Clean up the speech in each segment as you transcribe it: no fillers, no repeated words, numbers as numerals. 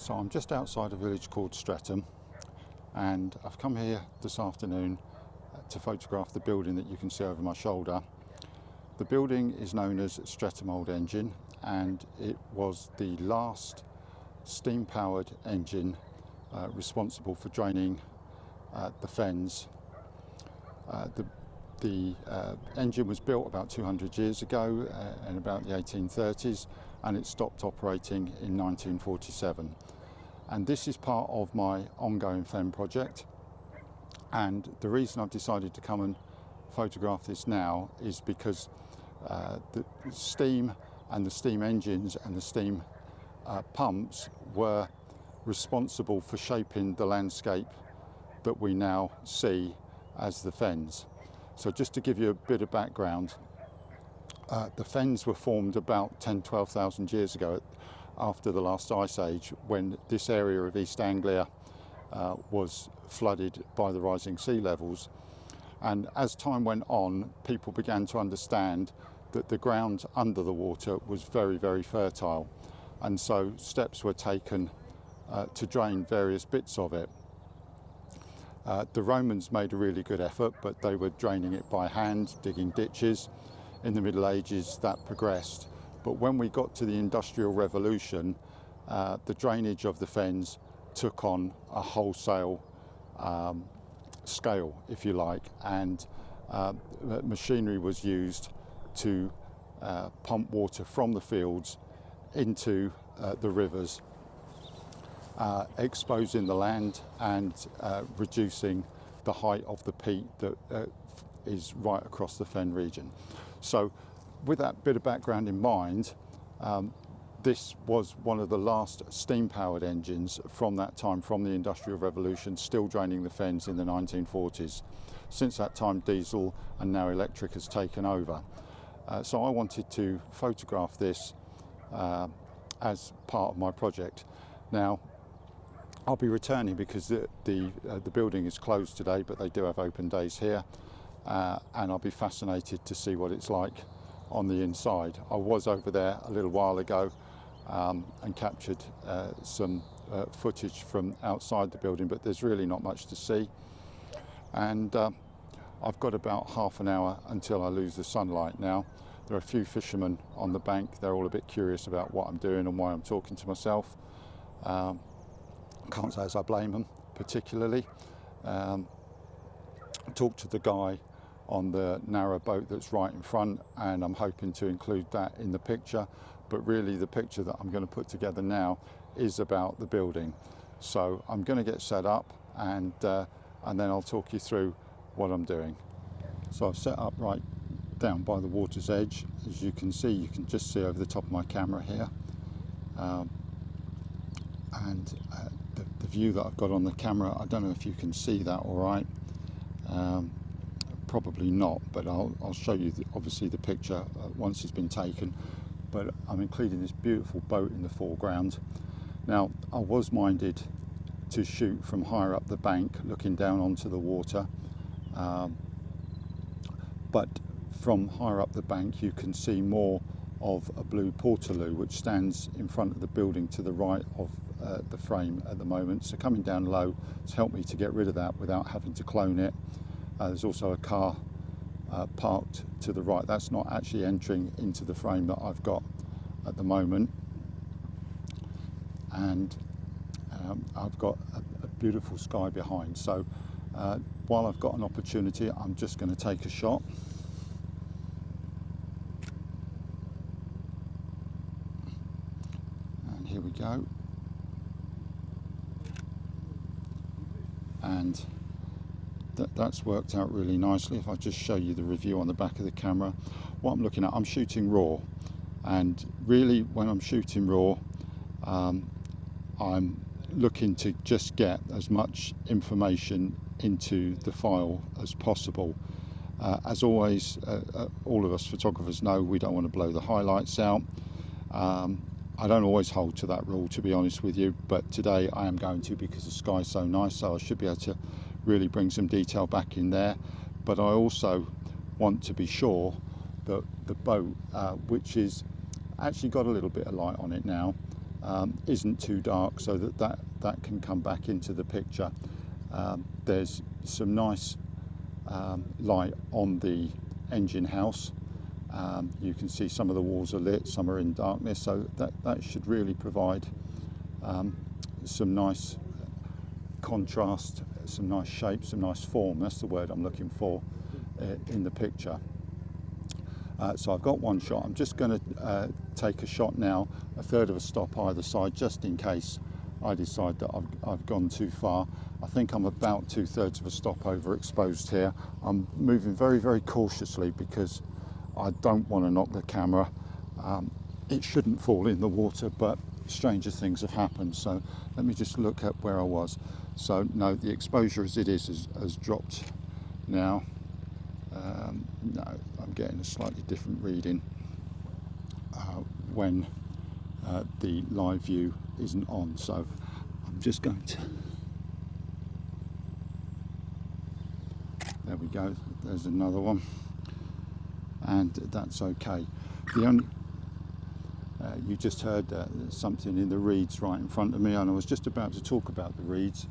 So I'm just outside a village called Stretham, and I've come here this afternoon to photograph the building that you can see over my shoulder. The building is known as Stretham Old Engine, and it was the last steam-powered engine responsible for draining the Fens. The engine was built about 200 years ago in about the 1830s, and it stopped operating in 1947. And this is part of my ongoing Fen project, and the reason I've decided to come and photograph this now is because the steam and the steam engines and the steam pumps were responsible for shaping the landscape that we now see as the Fens. So just to give you a bit of background, the Fens were formed about 12,000 years ago after the last ice age, when this area of East Anglia was flooded by the rising sea levels. And as time went on, people began to understand that the ground under the water was very, very fertile. And so steps were taken to drain various bits of it. The Romans made a really good effort, but they were draining it by hand, digging ditches. In the Middle Ages, that progressed. But when we got to the Industrial Revolution, the drainage of the Fens took on a wholesale scale, if you like, and machinery was used to pump water from the fields into the rivers, exposing the land and reducing the height of the peat that is right across the Fen region. So with that bit of background in mind, this was one of the last steam-powered engines from that time, from the Industrial Revolution, still draining the Fens in the 1940s. Since that time, diesel and now electric has taken over. So I wanted to photograph this as part of my project. Now, I'll be returning because the building is closed today, but they do have open days here, and I'll be fascinated to see what it's like on the inside. I was over there a little while ago and captured some footage from outside the building, but there's really not much to see. And I've got about half an hour until I lose the sunlight now. There are a few fishermen on the bank. They're all a bit curious about what I'm doing and why I'm talking to myself. Can't say as I blame them particularly. Talked to the guy on the narrow boat that's right in front, and I'm hoping to include that in the picture. But really the picture that I'm going to put together now is about the building. So I'm going to get set up, and then I'll talk you through what I'm doing. So I've set up right down by the water's edge. As you can see, you can just see over the top of my camera here. The view that I've got on the camera, I don't know if you can see that all right. Probably not, but I'll show you obviously the picture once it's been taken. But I'm including this beautiful boat in the foreground. Now, I was minded to shoot from higher up the bank, looking down onto the water, but from higher up the bank you can see more of a blue portaloo which stands in front of the building to the right of the frame at the moment. So coming down low has helped me to get rid of that without having to clone it. There's also a car parked to the right. That's not actually entering into the frame that I've got at the moment. And I've got a beautiful sky behind. So while I've got an opportunity, I'm just going to take a shot. And here we go. And that's worked out really nicely. If I just show you the review on the back of the camera, what I'm looking at, I'm shooting raw, and really when I'm shooting raw, I'm looking to just get as much information into the file as possible. As always, all of us photographers know we don't want to blow the highlights out. I don't always hold to that rule, to be honest with you, but today I am going to, because the sky's so nice, so I should be able to really bring some detail back in there. But I also want to be sure that the boat, which is actually got a little bit of light on it now, isn't too dark, so that can come back into the picture. There's some nice light on the engine house. You can see some of the walls are lit, some are in darkness, so that should really provide some nice contrast, some nice shape, some nice form. That's the word I'm looking for in the picture. So I've got one shot. I'm just going to take a shot now, a third of a stop either side, just in case I decide that I've gone too far. I think I'm about 2/3 of a stop overexposed here. I'm moving very, very cautiously because I don't want to knock the camera. It shouldn't fall in the water, but stranger things have happened. So let me just look at where I was. So no, the exposure as it is has dropped now. No, I'm getting a slightly different reading when the live view isn't on. So I'm just going to, there we go, there's another one, and that's okay. The only you just heard something in the reeds right in front of me, and I was just about to talk about the reeds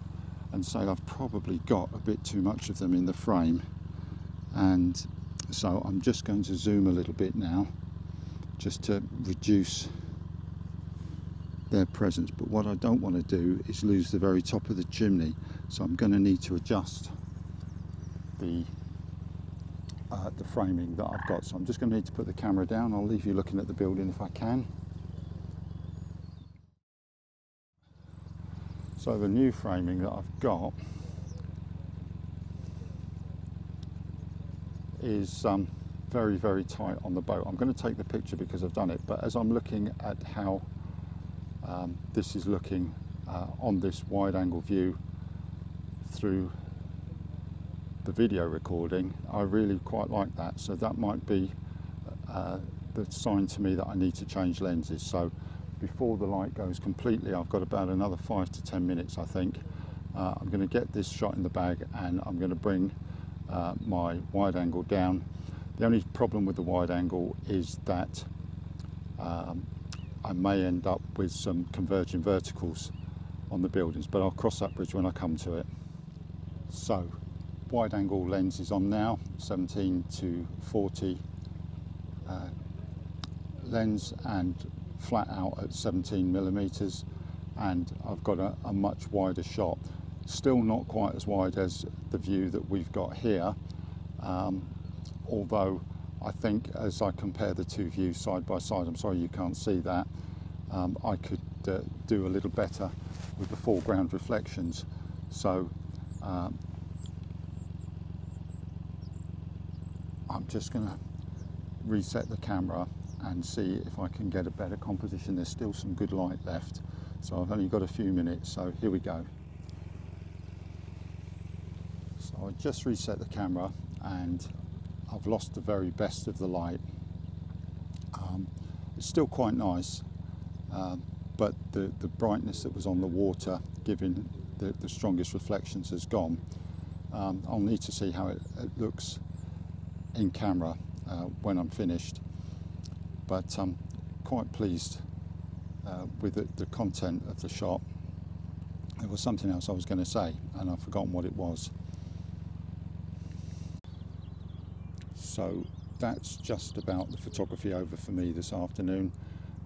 and say I've probably got a bit too much of them in the frame, and so I'm just going to zoom a little bit now just to reduce their presence. But what I don't want to do is lose the very top of the chimney, so I'm going to need to adjust the framing that I've got. So I'm just going to need to put the camera down. I'll leave you looking at the building if I can. So the new framing that I've got is very, very tight on the boat. I'm going to take the picture because I've done it, but as I'm looking at how this is looking on this wide angle view through the video recording, I really quite like that. So that might be the sign to me that I need to change lenses. So before the light goes completely, I've got about another 5 to 10 minutes, I think. I'm going to get this shot in the bag, and I'm going to bring my wide angle down. The only problem with the wide angle is that I may end up with some converging verticals on the buildings, but I'll cross that bridge when I come to it. So wide angle lens is on now, 17 to 40 lens, and flat out at 17mm, and I've got a much wider shot. Still not quite as wide as the view that we've got here, although I think as I compare the two views side by side, I'm sorry you can't see that, I could do a little better with the foreground reflections. So I'm just going to reset the camera and see if I can get a better composition. There's still some good light left, so I've only got a few minutes, so here we go. So I just reset the camera and I've lost the very best of the light. It's still quite nice, but the brightness that was on the water, giving the strongest reflections, has gone. I'll need to see how it looks in camera when I'm finished, but I'm quite pleased with the content of the shot. There was something else I was going to say and I've forgotten what it was. So that's just about the photography over for me this afternoon.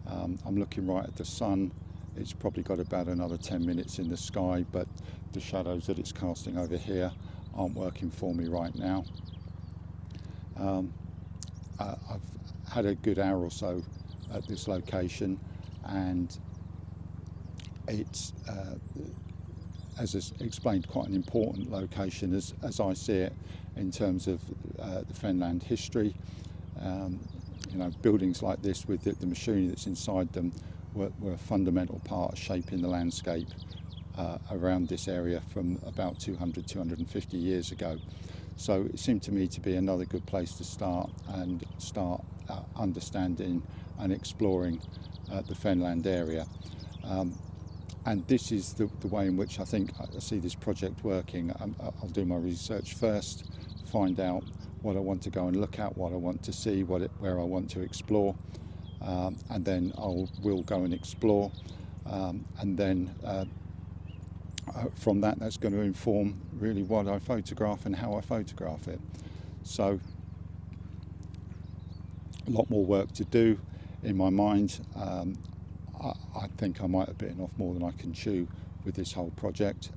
I'm looking right at the sun. It's probably got about another 10 minutes in the sky, but the shadows that it's casting over here aren't working for me right now. I've had a good hour or so at this location, and it's, as is explained, quite an important location as I see it in terms of the Fenland history. You know, buildings like this with the machinery that's inside them were a fundamental part of shaping the landscape around this area from about 250 years ago. So it seemed to me to be another good place to start understanding and exploring the Fenland area. And this is the way in which I think I see this project working. I'll do my research first, find out what I want to go and look at, what I want to see, where I want to explore, and then we'll go and explore. and then from that, that's going to inform really what I photograph and how I photograph it. So a lot more work to do in my mind. I think I might have bitten off more than I can chew with this whole project,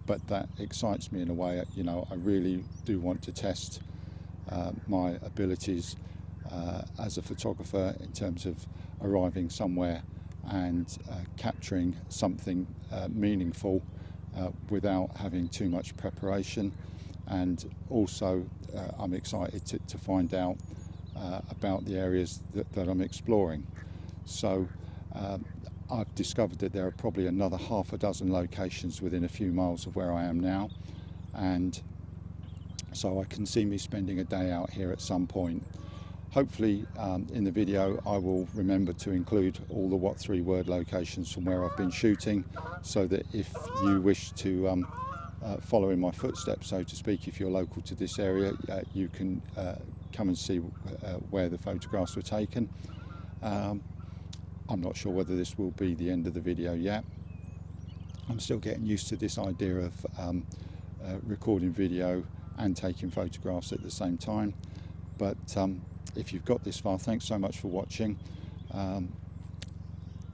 but that excites me in a way. You know, I really do want to test my abilities as a photographer in terms of arriving somewhere and capturing something meaningful without having too much preparation. And also I'm excited to find out about the areas that I'm exploring. So I've discovered that there are probably another half a dozen locations within a few miles of where I am now, and so I can see me spending a day out here at some point. Hopefully in the video I will remember to include all the what 3-word locations from where I've been shooting, so that if you wish to follow in my footsteps, so to speak, if you're local to this area, you can come and see where the photographs were taken. I'm not sure whether this will be the end of the video yet. I'm still getting used to this idea of recording video and taking photographs at the same time. But if you've got this far, thanks so much for watching.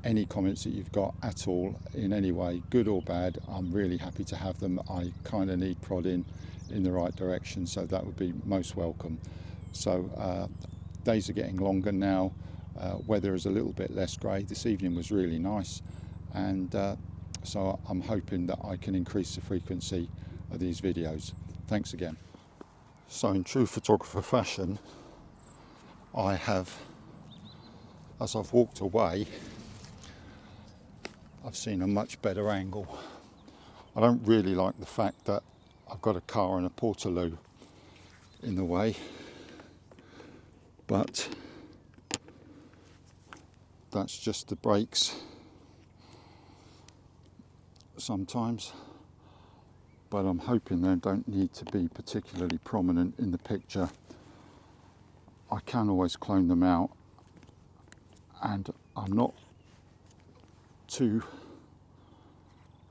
Any comments that you've got at all, in any way, good or bad, I'm really happy to have them. I kind of need prodding in the right direction, so that would be most welcome. So days are getting longer now. Weather is a little bit less grey. This evening was really nice, and so I'm hoping that I can increase the frequency of these videos. Thanks again. So in true photographer fashion, I have, as I've walked away, I've seen a much better angle. I don't really like the fact that I've got a car and a portaloo in the way, but that's just the brakes sometimes. But I'm hoping they don't need to be particularly prominent in the picture. I can always clone them out, and I'm not too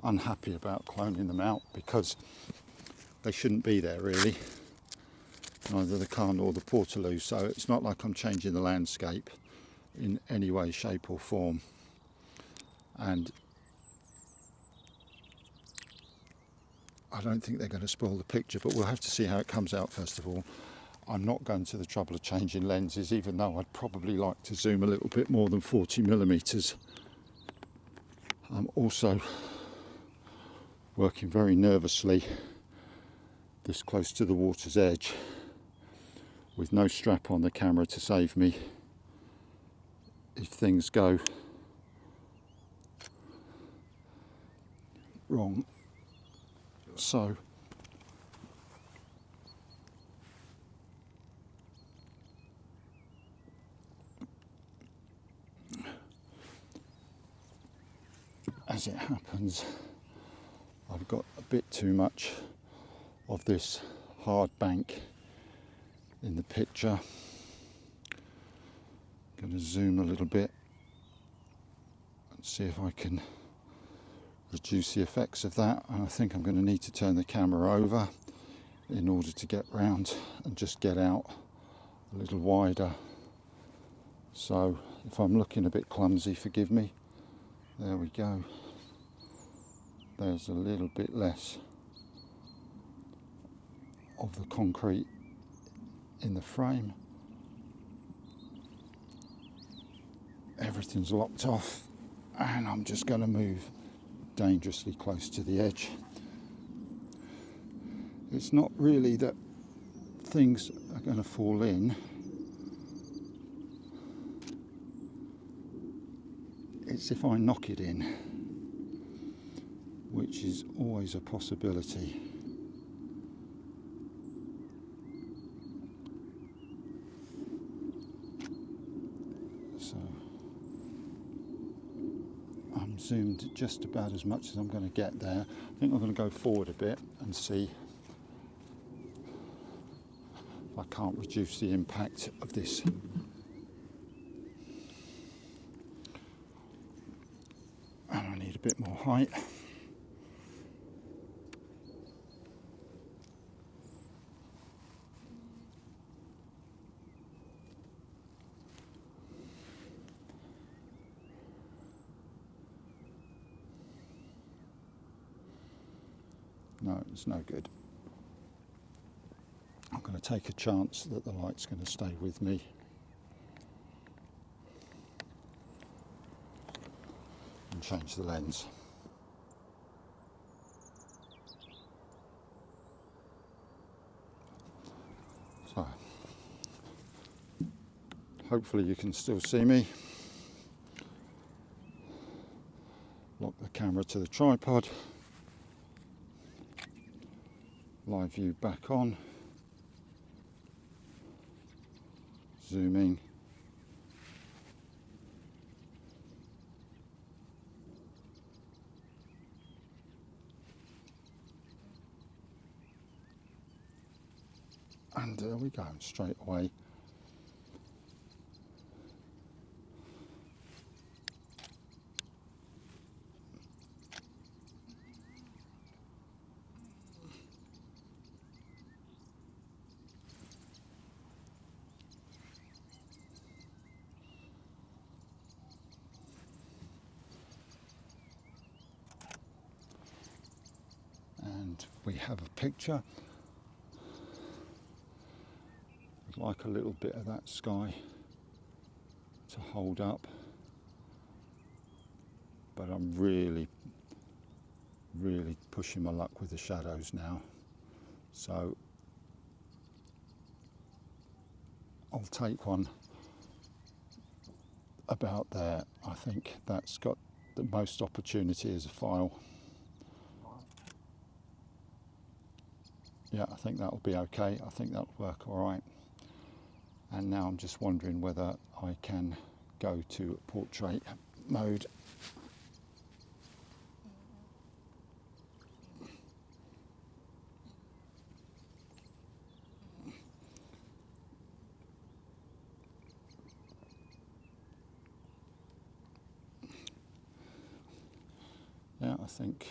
unhappy about cloning them out because they shouldn't be there really, neither the car nor the portaloo. So it's not like I'm changing the landscape in any way, shape or form. And I don't think they're going to spoil the picture, but we'll have to see how it comes out first of all. I'm not going to the trouble of changing lenses, even though I'd probably like to zoom a little bit more than 40mm. I'm also working very nervously this close to the water's edge with no strap on the camera to save me if things go wrong. So as it happens, I've got a bit too much of this hard bank in the picture. I'm going to zoom a little bit and see if I can reduce the effects of that, and I think I'm going to need to turn the camera over in order to get round and just get out a little wider. So if I'm looking a bit clumsy, forgive me. There we go. There's a little bit less of the concrete in the frame. Everything's locked off, and I'm just going to move dangerously close to the edge. It's not really that things are going to fall in. It's if I knock it in, which is always a possibility. So I'm zoomed just about as much as I'm going to get there. I think I'm going to go forward a bit and see if I can't reduce the impact of this. bit more height. No, it's no good. I'm going to take a chance that the light's going to stay with me. And change the lens. So, hopefully you can still see me. Lock the camera to the tripod. Live view back on. Zooming. And there we go, straight away. And we have a picture. I'd like a little bit of that sky to hold up, but I'm really pushing my luck with the shadows now, so I'll take one about there. I think that's got the most opportunity as a file. Yeah, I think that'll be okay. I think that'll work all right. And now I'm just wondering whether I can go to portrait mode. Yeah, I think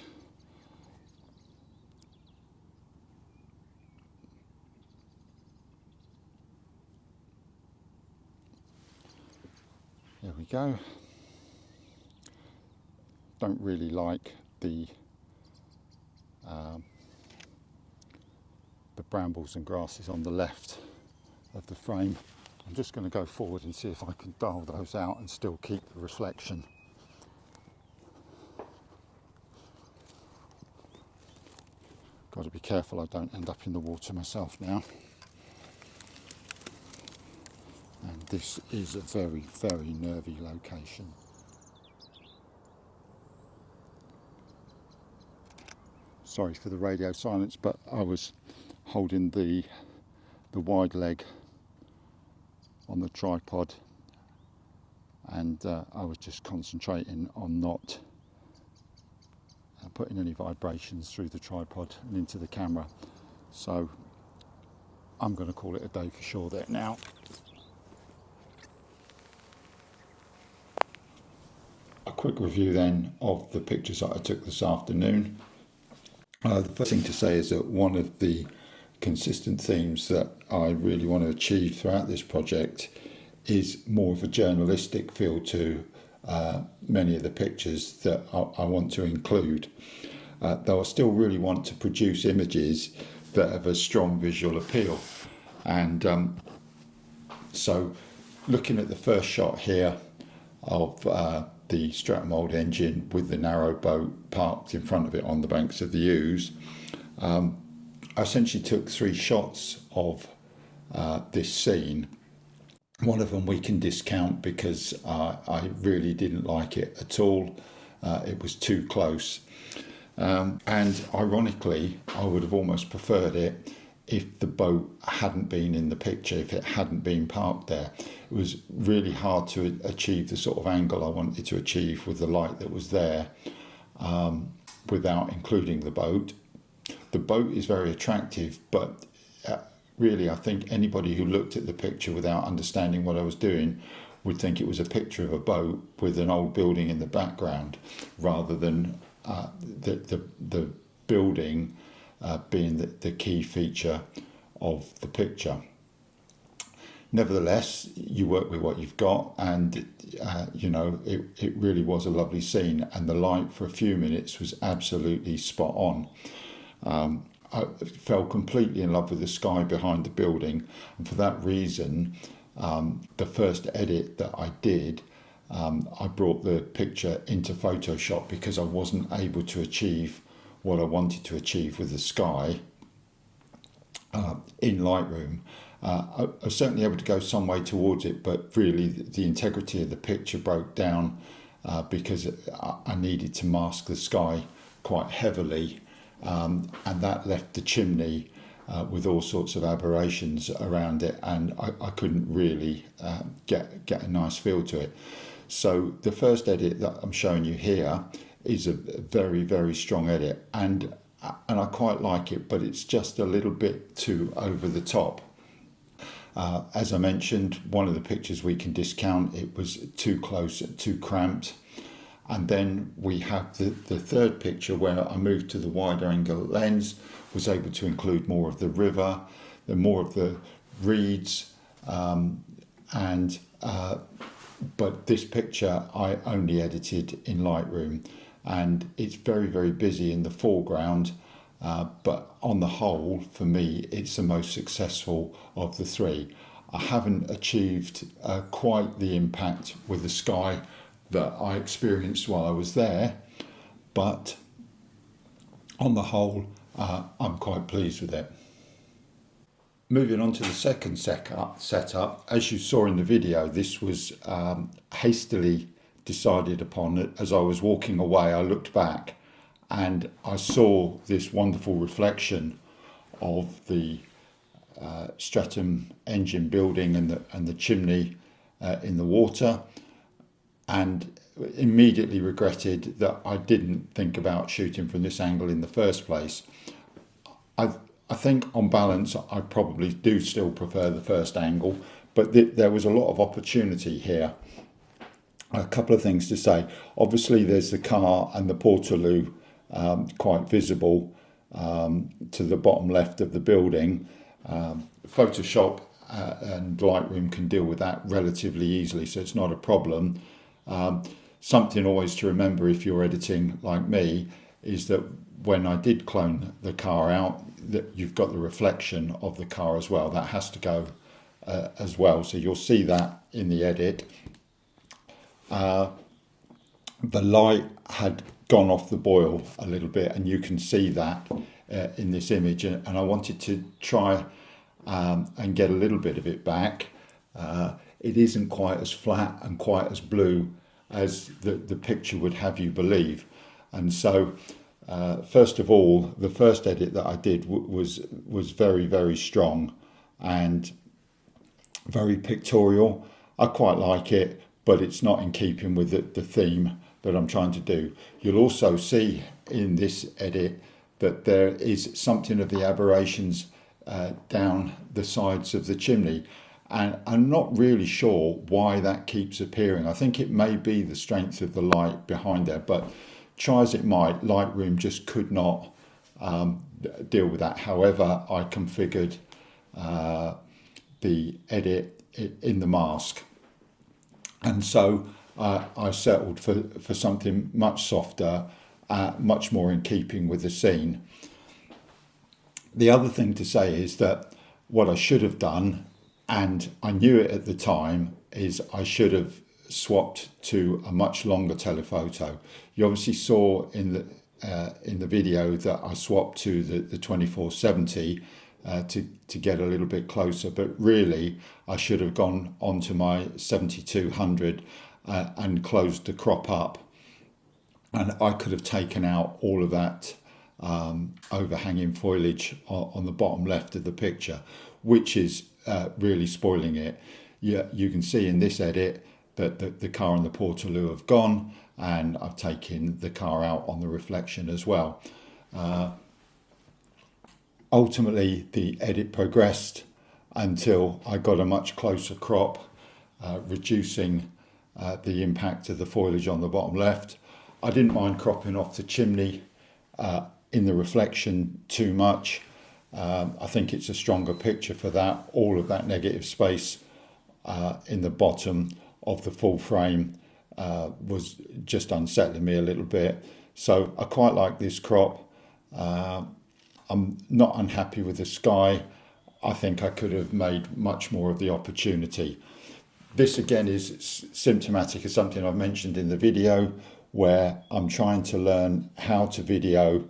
there we go. Don't really like the brambles and grasses on the left of the frame. I'm just going to go forward and see if I can dial those out and still keep the reflection. Got to be careful I don't end up in the water myself now. And this is a very, very nervy location. Sorry for the radio silence, but I was holding the wide leg on the tripod, and I was just concentrating on not putting any vibrations through the tripod and into the camera. So I'm going to call it a day for sure there now. A quick review then of the pictures that I took this afternoon. The first thing to say is that one of the consistent themes that I really want to achieve throughout this project is more of a journalistic feel to many of the pictures that I want to include, though I still really want to produce images that have a strong visual appeal. And so looking at the first shot here of the Stretham old engine with the narrow boat parked in front of it on the banks of the Ouse, I essentially took 3 shots of this scene. One of them we can discount because I really didn't like it at all. It was too close. And ironically, I would have almost preferred it if the boat hadn't been in the picture, if it hadn't been parked there. It was really hard to achieve the sort of angle I wanted to achieve with the light that was there without including the boat. The boat is very attractive, but really I think anybody who looked at the picture without understanding what I was doing would think it was a picture of a boat with an old building in the background, rather than the building being the key feature of the picture. Nevertheless, you work with what you've got, and it really was a lovely scene, and the light for a few minutes was absolutely spot on. I fell completely in love with the sky behind the building, and for that reason, the first edit that I did, I brought the picture into Photoshop because I wasn't able to achieve what I wanted to achieve with the sky in Lightroom. I was certainly able to go some way towards it, but really the integrity of the picture broke down because I needed to mask the sky quite heavily, and that left the chimney with all sorts of aberrations around it, and I couldn't really get a nice feel to it. So the first edit that I'm showing you here is a very, very strong edit, and I quite like it, but it's just a little bit too over the top. As I mentioned, one of the pictures we can discount, it was too close, too cramped. And then we have the third picture where I moved to the wider angle lens, was able to include more of the river, more of the reeds, but this picture I only edited in Lightroom, and it's very, very busy in the foreground. But on the whole, for me, it's the most successful of the three. I haven't achieved quite the impact with the sky that I experienced while I was there, but on the whole, I'm quite pleased with it. Moving on to the second setup, as you saw in the video, this was hastily decided upon. As I was walking away, I looked back and I saw this wonderful reflection of the Stretham engine building and the chimney in the water, and immediately regretted that I didn't think about shooting from this angle in the first place. I think on balance I probably do still prefer the first angle, but there was a lot of opportunity here. A couple of things to say. Obviously there's the car and the Portaloo quite visible to the bottom left of the building. Photoshop and Lightroom can deal with that relatively easily, so it's not a problem. Something always to remember if you're editing like me is that when I did clone the car out, that you've got the reflection of the car as well. That has to go as well, so you'll see that in the edit. The light had gone off the boil a little bit, and you can see that in this image, and I wanted to try and get a little bit of it back. It isn't quite as flat and quite as blue as the picture would have you believe, and so first of all, the first edit that I did was very, very strong and very pictorial. I quite like it, but it's not in keeping with the theme that I'm trying to do. You'll also see in this edit that there is something of the aberrations down the sides of the chimney, and I'm not really sure why that keeps appearing. I think it may be the strength of the light behind there, but try as it might, Lightroom just could not deal with that. However, I configured the edit in the mask, and so I settled for something much softer, much more in keeping with the scene. The other thing to say is that what I should have done, and I knew it at the time, is I should have swapped to a much longer telephoto. You obviously saw in the video that I swapped to the 2470 to get a little bit closer, but really I should have gone onto my 7200 and closed the crop up, and I could have taken out all of that overhanging foliage on the bottom left of the picture, which is really spoiling it. Yeah, you can see in this edit that the car and the Portaloo have gone, and I've taken the car out on the reflection as well. Ultimately, the edit progressed until I got a much closer crop, reducing the impact of the foliage on the bottom left. I didn't mind cropping off the chimney in the reflection too much. I think it's a stronger picture for that. All of that negative space in the bottom of the full frame was just unsettling me a little bit. So I quite like this crop. I'm not unhappy with the sky. I think I could have made much more of the opportunity. This again is symptomatic of something I've mentioned in the video, where I'm trying to learn how to video,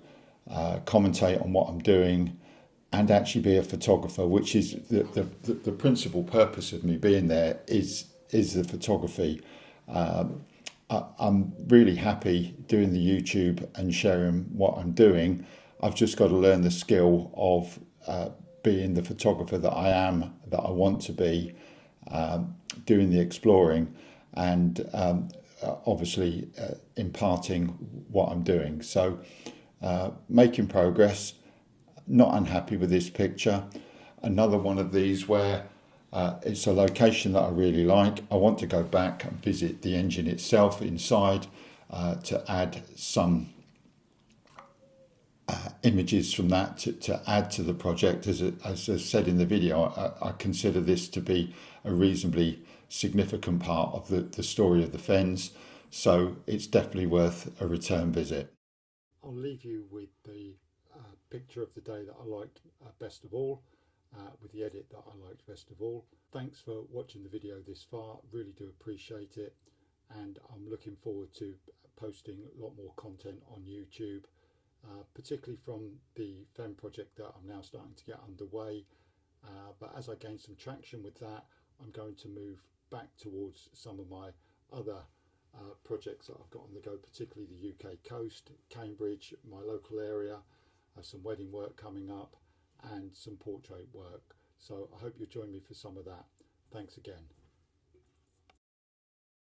commentate on what I'm doing, and actually be a photographer, which is the principal purpose of me being there is the photography. I'm really happy doing the YouTube and sharing what I'm doing. I've just got to learn the skill of being the photographer that I am, that I want to be, doing the exploring, and obviously imparting what I'm doing. So making progress. Not unhappy with this picture. Another one of these where it's a location that I really like. I want to go back and visit the engine itself inside to add some images from that to add to the project. As I said in the video, I consider this to be a reasonably significant part of the story of the Fens, so it's definitely worth a return visit. I'll leave you with the picture of the day that I liked best of all, with the edit that I liked best of all. Thanks for watching the video this far, really do appreciate it, and I'm looking forward to posting a lot more content on YouTube, particularly from the Fen project that I'm now starting to get underway. But as I gain some traction with that, I'm going to move back towards some of my other projects that I've got on the go, particularly the UK coast, Cambridge, my local area, some wedding work coming up, and some portrait work. So I hope you'll join me for some of that. Thanks again.